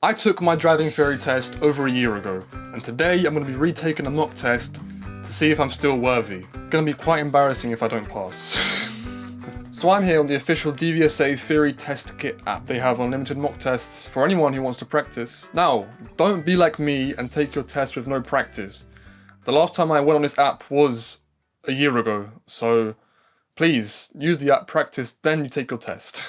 I took my driving theory test over a year ago, and today I'm going to be retaking a mock test to see if I'm still worthy. It's going to be quite embarrassing if I don't pass. So I'm here on the official DVSA Theory Test Kit app. They have unlimited mock tests for anyone who wants to practice. Now, don't be like me and take your test with no practice. The last time I went on this app was a year ago, so please use the app, practice, then you take your test.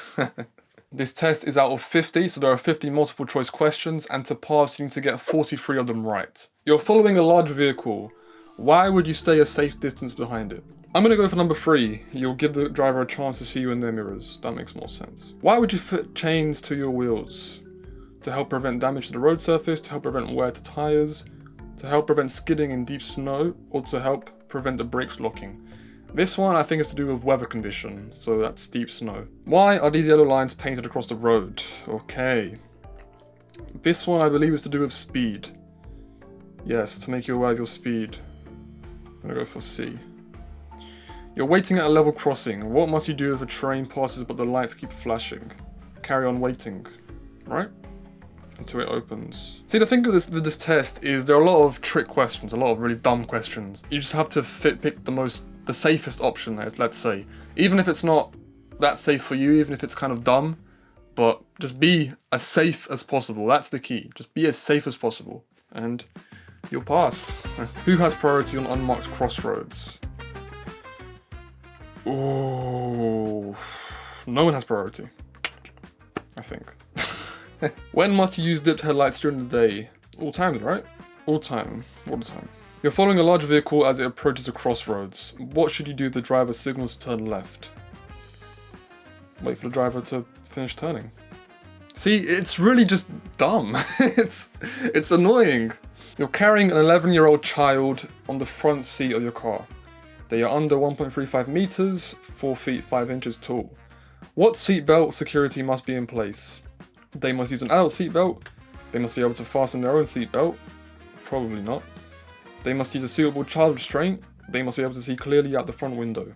This test is out of 50, so there are 50 multiple choice questions, and to pass you need to get 43 of them right. You're following a large vehicle. Why would you stay a safe distance behind it? I'm going to go for number 3. You'll give the driver a chance to see you in their mirrors. That makes more sense. Why would you fit chains to your wheels? To help prevent damage to the road surface, to help prevent wear to tires, to help prevent skidding in deep snow, or to help prevent the brakes locking. This one I think is to do with weather conditions, so that's deep snow. Why are these yellow lines painted across the road? Okay. This one I believe is to do with speed. Yes, to make you aware of your speed. I'm gonna go for C. You're waiting at a level crossing. What must you do if a train passes but the lights keep flashing? Carry on waiting, right? Until it opens. See, the thing with this test is there are a lot of trick questions, a lot of really dumb questions. You just have to pick the safest option, let's say. Even if it's not that safe for you, even if it's kind of dumb, but just be as safe as possible. That's the key. Just be as safe as possible, and you'll pass. Who has priority on unmarked crossroads? Oh, no one has priority, I think. When must you use dipped headlights during the day? All times, right? All the time. You're following a large vehicle as it approaches a crossroads. What should you do if the driver signals to turn left? Wait for the driver to finish turning. See, it's really just dumb. It's annoying. You're carrying an 11-year-old child on the front seat of your car. They are under 1.35 meters, 4 feet 5 inches tall. What seatbelt security must be in place? They must use an adult seatbelt. They must be able to fasten their own seatbelt. Probably not. They must use a suitable child restraint. They must be able to see clearly out the front window.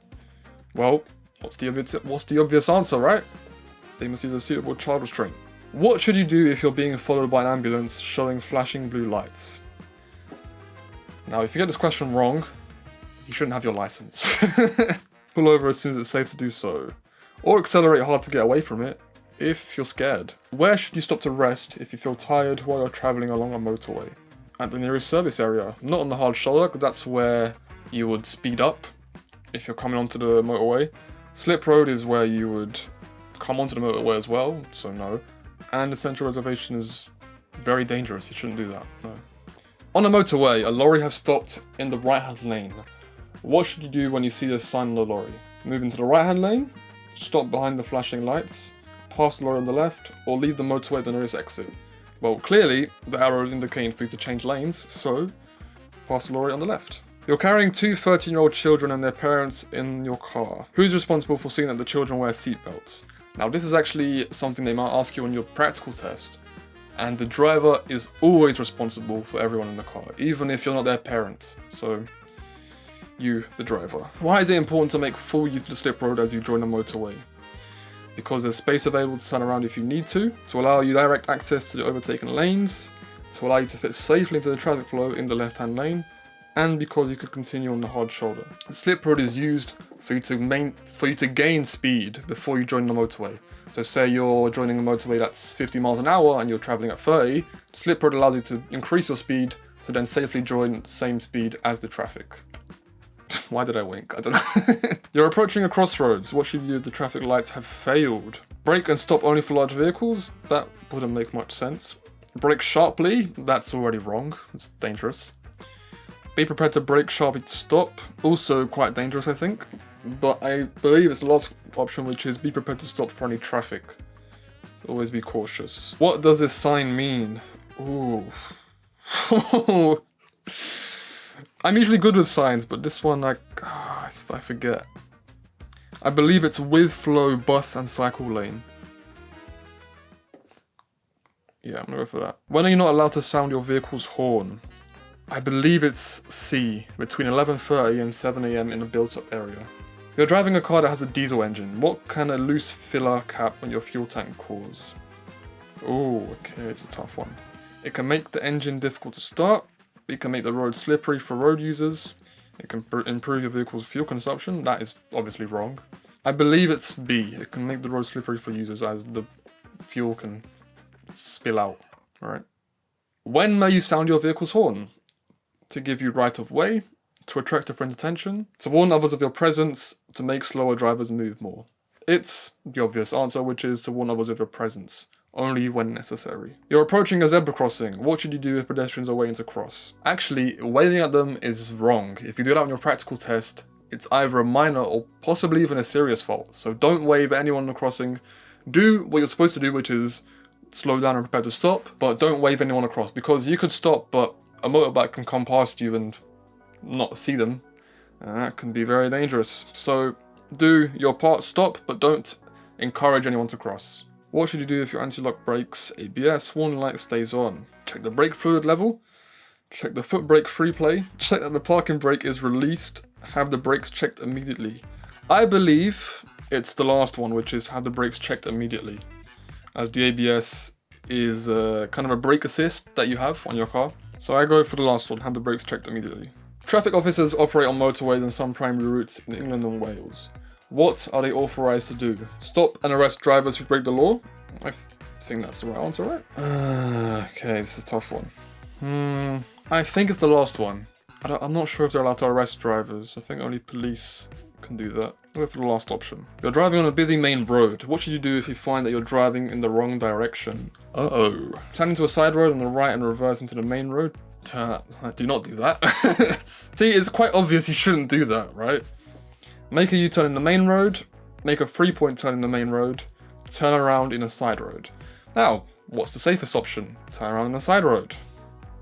Well, what's the obvious answer, right? They must use a suitable child restraint. What should you do if you're being followed by an ambulance showing flashing blue lights? Now, if you get this question wrong, you shouldn't have your license. Pull over as soon as it's safe to do so. Or accelerate hard to get away from it, if you're scared. Where should you stop to rest if you feel tired while you're travelling along a motorway? At the nearest service area, not on the hard shoulder, because that's where you would speed up if you're coming onto the motorway. Slip road is where you would come onto the motorway as well, so no. And the central reservation is very dangerous, you shouldn't do that, no. On a motorway, a lorry has stopped in the right-hand lane. What should you do when you see the sign on the lorry? Move into the right-hand lane, stop behind the flashing lights, pass the lorry on the left, or leave the motorway at the nearest exit. Well, clearly, the arrow is indicating for you to change lanes, so pass the lorry on the left. You're carrying 2 13-year-old children and their parents in your car. Who's responsible for seeing that the children wear seatbelts? Now, this is actually something they might ask you on your practical test, and the driver is always responsible for everyone in the car, even if you're not their parent. So, you, the driver. Why is it important to make full use of the slip road as you join the motorway? Because there's space available to turn around if you need to allow you direct access to the overtaken lanes, to allow you to fit safely into the traffic flow in the left-hand lane, and because you could continue on the hard shoulder. The slip road is used for you to gain speed before you join the motorway. So say you're joining a motorway that's 50 miles an hour and you're traveling at 30, the slip road allows you to increase your speed to then safely join the same speed as the traffic. Why did I wink? I don't know. You're approaching a crossroads. What should you do if the traffic lights have failed? Brake and stop only for large vehicles? That wouldn't make much sense. Brake sharply? That's already wrong. It's dangerous. Be prepared to brake sharply to stop? Also quite dangerous, I think. But I believe it's the last option, which is be prepared to stop for any traffic. So always be cautious. What does this sign mean? Ooh. I'm usually good with signs, but this one, I forget. I believe it's with flow bus and cycle lane. Yeah, I'm gonna go for that. When are you not allowed to sound your vehicle's horn? I believe it's C, between 11:30 and 7 AM in a built-up area. You're driving a car that has a diesel engine. What can a loose filler cap on your fuel tank cause? Oh, okay, it's a tough one. It can make the engine difficult to start. It can make the road slippery for road users. It can improve your vehicle's fuel consumption. That is obviously wrong. I believe it's B. It can make the road slippery for users as the fuel can spill out. Alright. When may you sound your vehicle's horn? To give you right of way, to attract a friend's attention, to warn others of your presence, to make slower drivers move more. It's the obvious answer, which is to warn others of your presence, only when necessary. You're approaching a zebra crossing. What should you do if pedestrians are waiting to cross? Actually, waving at them is wrong. If you do that on your practical test, it's either a minor or possibly even a serious fault. So don't wave at anyone on the crossing. Do what you're supposed to do, which is slow down and prepare to stop, but don't wave anyone across, because you could stop, but a motorbike can come past you and not see them, and that can be very dangerous. So do your part, stop, but don't encourage anyone to cross. What should you do if your anti-lock brakes, ABS, warning light stays on? Check the brake fluid level, check the foot brake free play, check that the parking brake is released, have the brakes checked immediately. I believe it's the last one, which is have the brakes checked immediately, as the ABS is kind of a brake assist that you have on your car. So I go for the last one, have the brakes checked immediately. Traffic officers operate on motorways and some primary routes in England and Wales. What are they authorised to do? Stop and arrest drivers who break the law? I think that's the right answer, right? Okay, this is a tough one. I think it's the last one. I'm not sure if they're allowed to arrest drivers. I think only police can do that. I'll go for the last option. You're driving on a busy main road. What should you do if you find that you're driving in the wrong direction? Uh-oh. Turn into a side road on the right and reverse into the main road? Do not do that. See, it's quite obvious you shouldn't do that, right? Make a U-turn in the main road, make a 3-point turn in the main road, turn around in a side road. Now, what's the safest option? Turn around in a side road.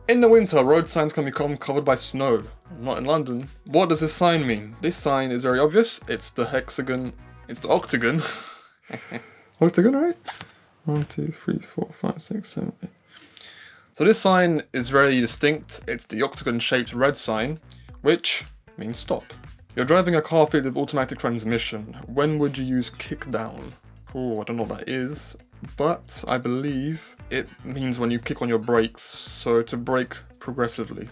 In the winter, road signs can become covered by snow. Not in London. What does this sign mean? This sign is very obvious. It's the hexagon. It's the octagon. Octagon, right? 1, 2, 3, 4, 5, 6, 7, 8. So this sign is very distinct. It's the octagon-shaped red sign, which means stop. You're driving a car fitted with automatic transmission. When would you use kick down? Oh, I don't know what that is, but I believe it means when you kick on your brakes, so to brake progressively.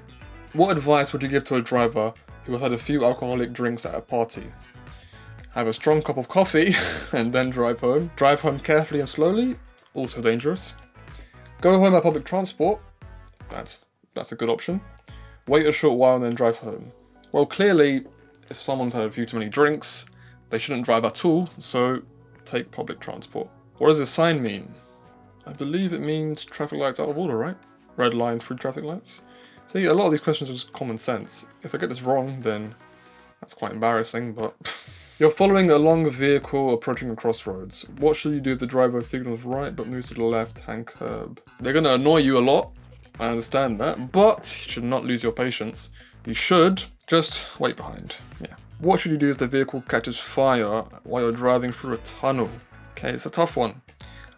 What advice would you give to a driver who has had a few alcoholic drinks at a party? Have a strong cup of coffee and then drive home. Drive home carefully and slowly, also dangerous. Go home by public transport, that's a good option. Wait a short while and then drive home. Well, clearly, if someone's had a few too many drinks, they shouldn't drive at all, so take public transport. What does this sign mean? I believe it means traffic lights out of order, right? Red line through traffic lights. See, a lot of these questions are just common sense. If I get this wrong, then that's quite embarrassing, but... You're following a long vehicle approaching a crossroads. What should you do if the driver signals right but moves to the left-hand curb? They're going to annoy you a lot, I understand that, but you should not lose your patience. You should just wait behind, yeah. What should you do if the vehicle catches fire while you're driving through a tunnel? Okay, it's a tough one.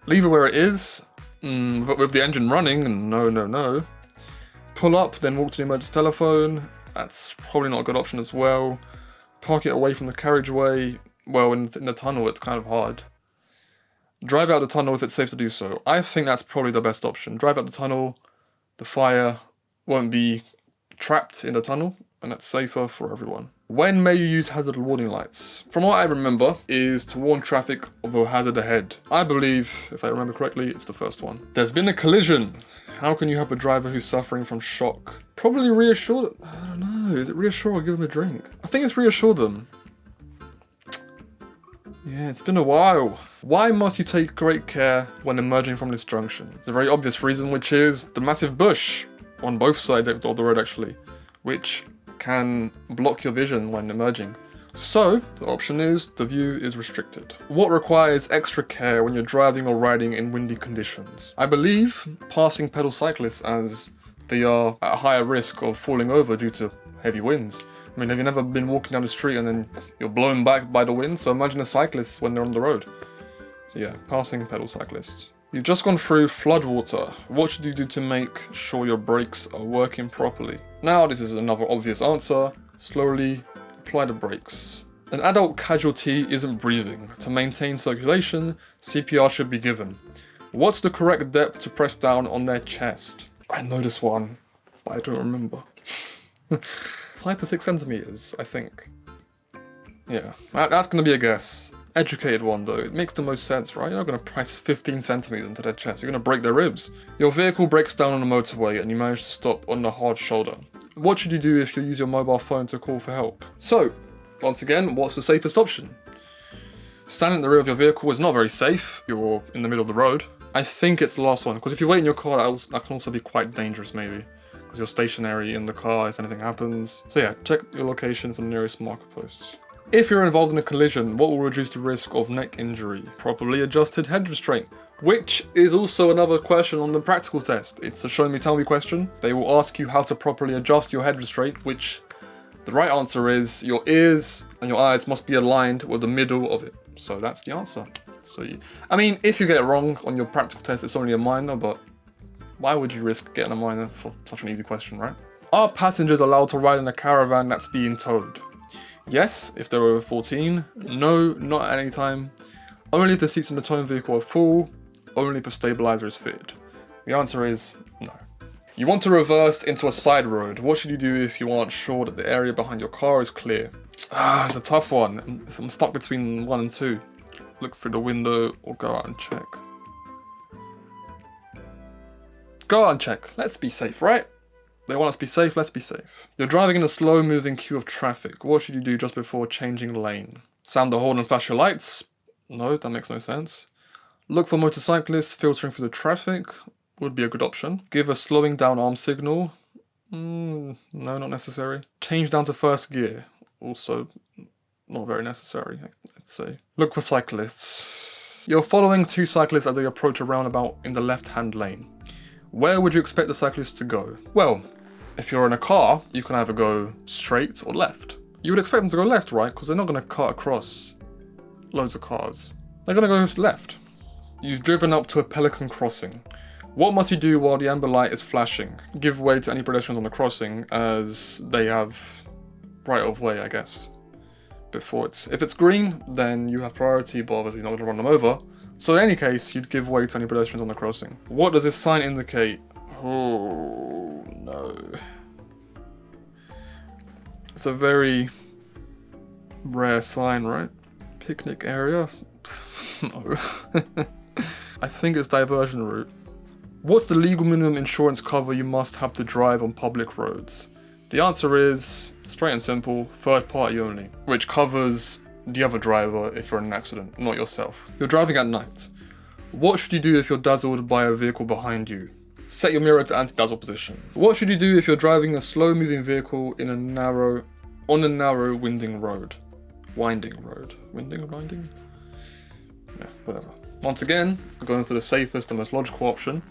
Leave it where it is, with the engine running, no. Pull up, then walk to the emergency telephone. That's probably not a good option as well. Park it away from the carriageway. Well, in the tunnel, it's kind of hard. Drive out the tunnel if it's safe to do so. I think that's probably the best option. Drive out the tunnel, the fire won't be trapped in the tunnel, and that's safer for everyone. When may you use hazard warning lights? From what I remember, is to warn traffic of a hazard ahead. I believe, if I remember correctly, it's the first one. There's been a collision. How can you help a driver who's suffering from shock? Probably reassure them. I don't know. Is it reassure or give them a drink? I think it's reassure them. Yeah, it's been a while. Why must you take great care when emerging from this junction? It's a very obvious reason, which is the massive bush on both sides of the road, actually, which can block your vision when emerging. So, the option is, the view is restricted. What requires extra care when you're driving or riding in windy conditions? I believe passing pedal cyclists, as they are at a higher risk of falling over due to heavy winds. I mean, have you never been walking down the street and then you're blown back by the wind? So imagine a cyclist when they're on the road. So yeah, passing pedal cyclists. You've just gone through floodwater. What should you do to make sure your brakes are working properly? Now, this is another obvious answer. Slowly apply the brakes. An adult casualty isn't breathing. To maintain circulation, CPR should be given. What's the correct depth to press down on their chest? I know this one, but I don't remember. 5 to 6 centimeters, I think. Yeah, that's gonna be a guess. Educated one though, it makes the most sense, right? You're not gonna press 15 centimeters into their chest, you're gonna break their ribs. Your vehicle breaks down on the motorway and you manage to stop on the hard shoulder. What should you do if you use your mobile phone to call for help? So, once again, what's the safest option? Standing at the rear of your vehicle is not very safe, you're in the middle of the road. I think it's the last one, because if you wait in your car, that can also be quite dangerous maybe. Because you're stationary in the car if anything happens. So yeah, check your location for the nearest marker posts. If you're involved in a collision, what will reduce the risk of neck injury? Properly adjusted head restraint, which is also another question on the practical test. It's a show me tell me question. They will ask you how to properly adjust your head restraint, which the right answer is your ears and your eyes must be aligned with the middle of it. So that's the answer. So I mean, if you get it wrong on your practical test, it's only a minor, but why would you risk getting a minor for such an easy question, right? Are passengers allowed to ride in a caravan that's being towed? Yes, if they're over 14. No, not at any time. Only if the seats in the towing vehicle are full. Only if a stabilizer is fitted. The answer is no. You want to reverse into a side road. What should you do if you aren't sure that the area behind your car is clear? It's a tough one. I'm stuck between 1 and 2. Look through the window or go out and check. Go out and check. Let's be safe, right? They want us to be safe, let's be safe. You're driving in a slow-moving queue of traffic. What should you do just before changing lane? Sound the horn and flash your lights? No, that makes no sense. Look for motorcyclists filtering through the traffic. Would be a good option. Give a slowing down arm signal. No, not necessary. Change down to first gear. Also, not very necessary, I'd say. Look for cyclists. You're following 2 cyclists as they approach a roundabout in the left-hand lane. Where would you expect the cyclist to go? Well, if you're in a car, you can either go straight or left. You would expect them to go left, right? Because they're not going to cut across loads of cars. They're going to go left. You've driven up to a pelican crossing. What must you do while the amber light is flashing? Give way to any pedestrians on the crossing, as they have right of way, I guess. If it's green, then you have priority, but obviously you're not going to run them over. So in any case, you'd give way to any pedestrians on the crossing. What does this sign indicate? Oh, no. It's a very rare sign, right? Picnic area? No. I think it's diversion route. What's the legal minimum insurance cover you must have to drive on public roads? The answer is, straight and simple, third party only, which covers the other driver if you're in an accident, not yourself. You're driving at night. What should you do if you're dazzled by a vehicle behind you? Set your mirror to anti-dazzle position. What should you do if you're driving a slow-moving vehicle on a narrow, winding road? Winding road. Winding? Yeah, whatever. Once again, going for the safest and most logical option.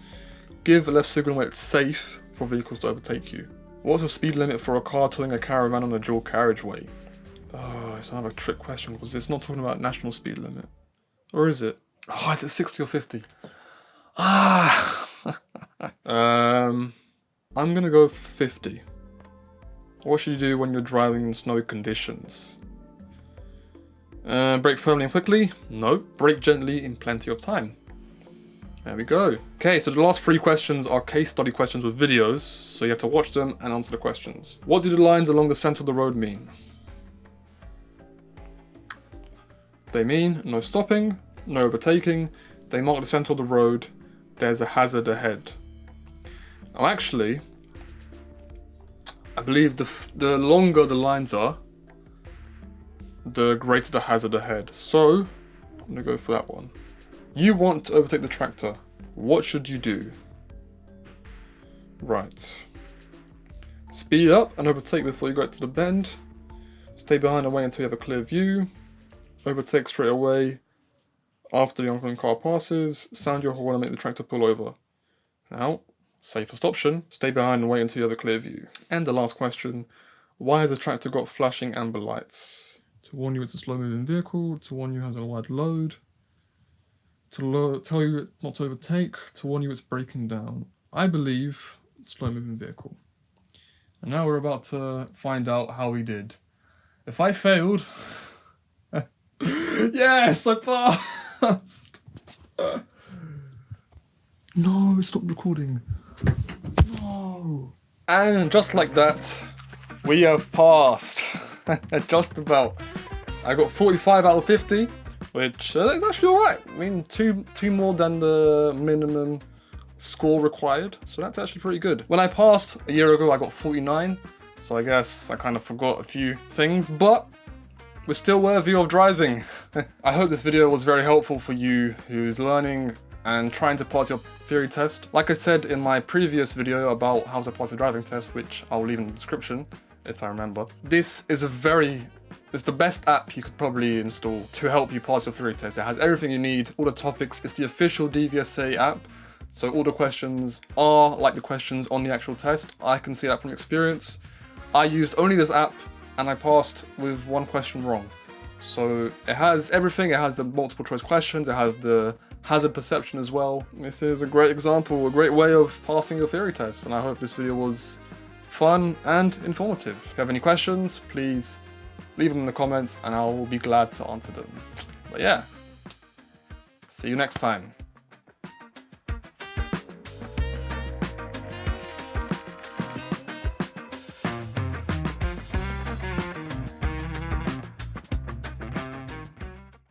Give a left signal when it's safe for vehicles to overtake you. What's the speed limit for a car towing a caravan on a dual carriageway? Oh, it's another trick question because it's not talking about national speed limit. Or is it? Oh, is it 60 or 50? I'm gonna go for 50. What should you do when you're driving in snowy conditions? Brake firmly and quickly? No. Brake gently in plenty of time. There we go. Okay, so the last 3 questions are case study questions with videos, so you have to watch them and answer the questions. What do the lines along the center of the road mean? They mean no stopping, no overtaking, they mark the center of the road, there's a hazard ahead. Oh, actually, I believe the longer the lines are, the greater the hazard ahead. So, I'm gonna go for that one. You want to overtake the tractor. What should you do? Right. Speed up and overtake before you get to the bend. Stay behind and wait until you have a clear view. Overtake straight away after the oncoming car passes. Sound your horn and make the tractor pull over. Now, safest option, stay behind and wait until you have a clear view. And the last question, why has the tractor got flashing amber lights? To warn you it's a slow-moving vehicle, to warn you it has a wide load, to tell you not to overtake, to warn you it's breaking down. I believe it's a slow-moving vehicle. And now we're about to find out how we did. If I failed... Yes, I passed! No, it stopped recording. No. And just like that, we have passed. Just about. I got 45 out of 50, which is actually alright. I mean, two more than the minimum score required, so that's actually pretty good. When I passed a year ago, I got 49, so I guess I kind of forgot a few things, but we're still worthy of driving. I hope this video was very helpful for you who's learning and trying to pass your theory test. Like I said in my previous video about how to pass a driving test, which I'll leave in the description if I remember. This is it's the best app you could probably install to help you pass your theory test. It has everything you need, all the topics. It's the official DVSA app, so all the questions are like the questions on the actual test. I can see that from experience. I used only this app and I passed with one question wrong. So it has everything. It has the multiple choice questions. It has the hazard perception as well. This is a great example, a great way of passing your theory test, and I hope this video was fun and informative. If you have any questions, please leave them in the comments and I will be glad to answer them. But yeah, see you next time.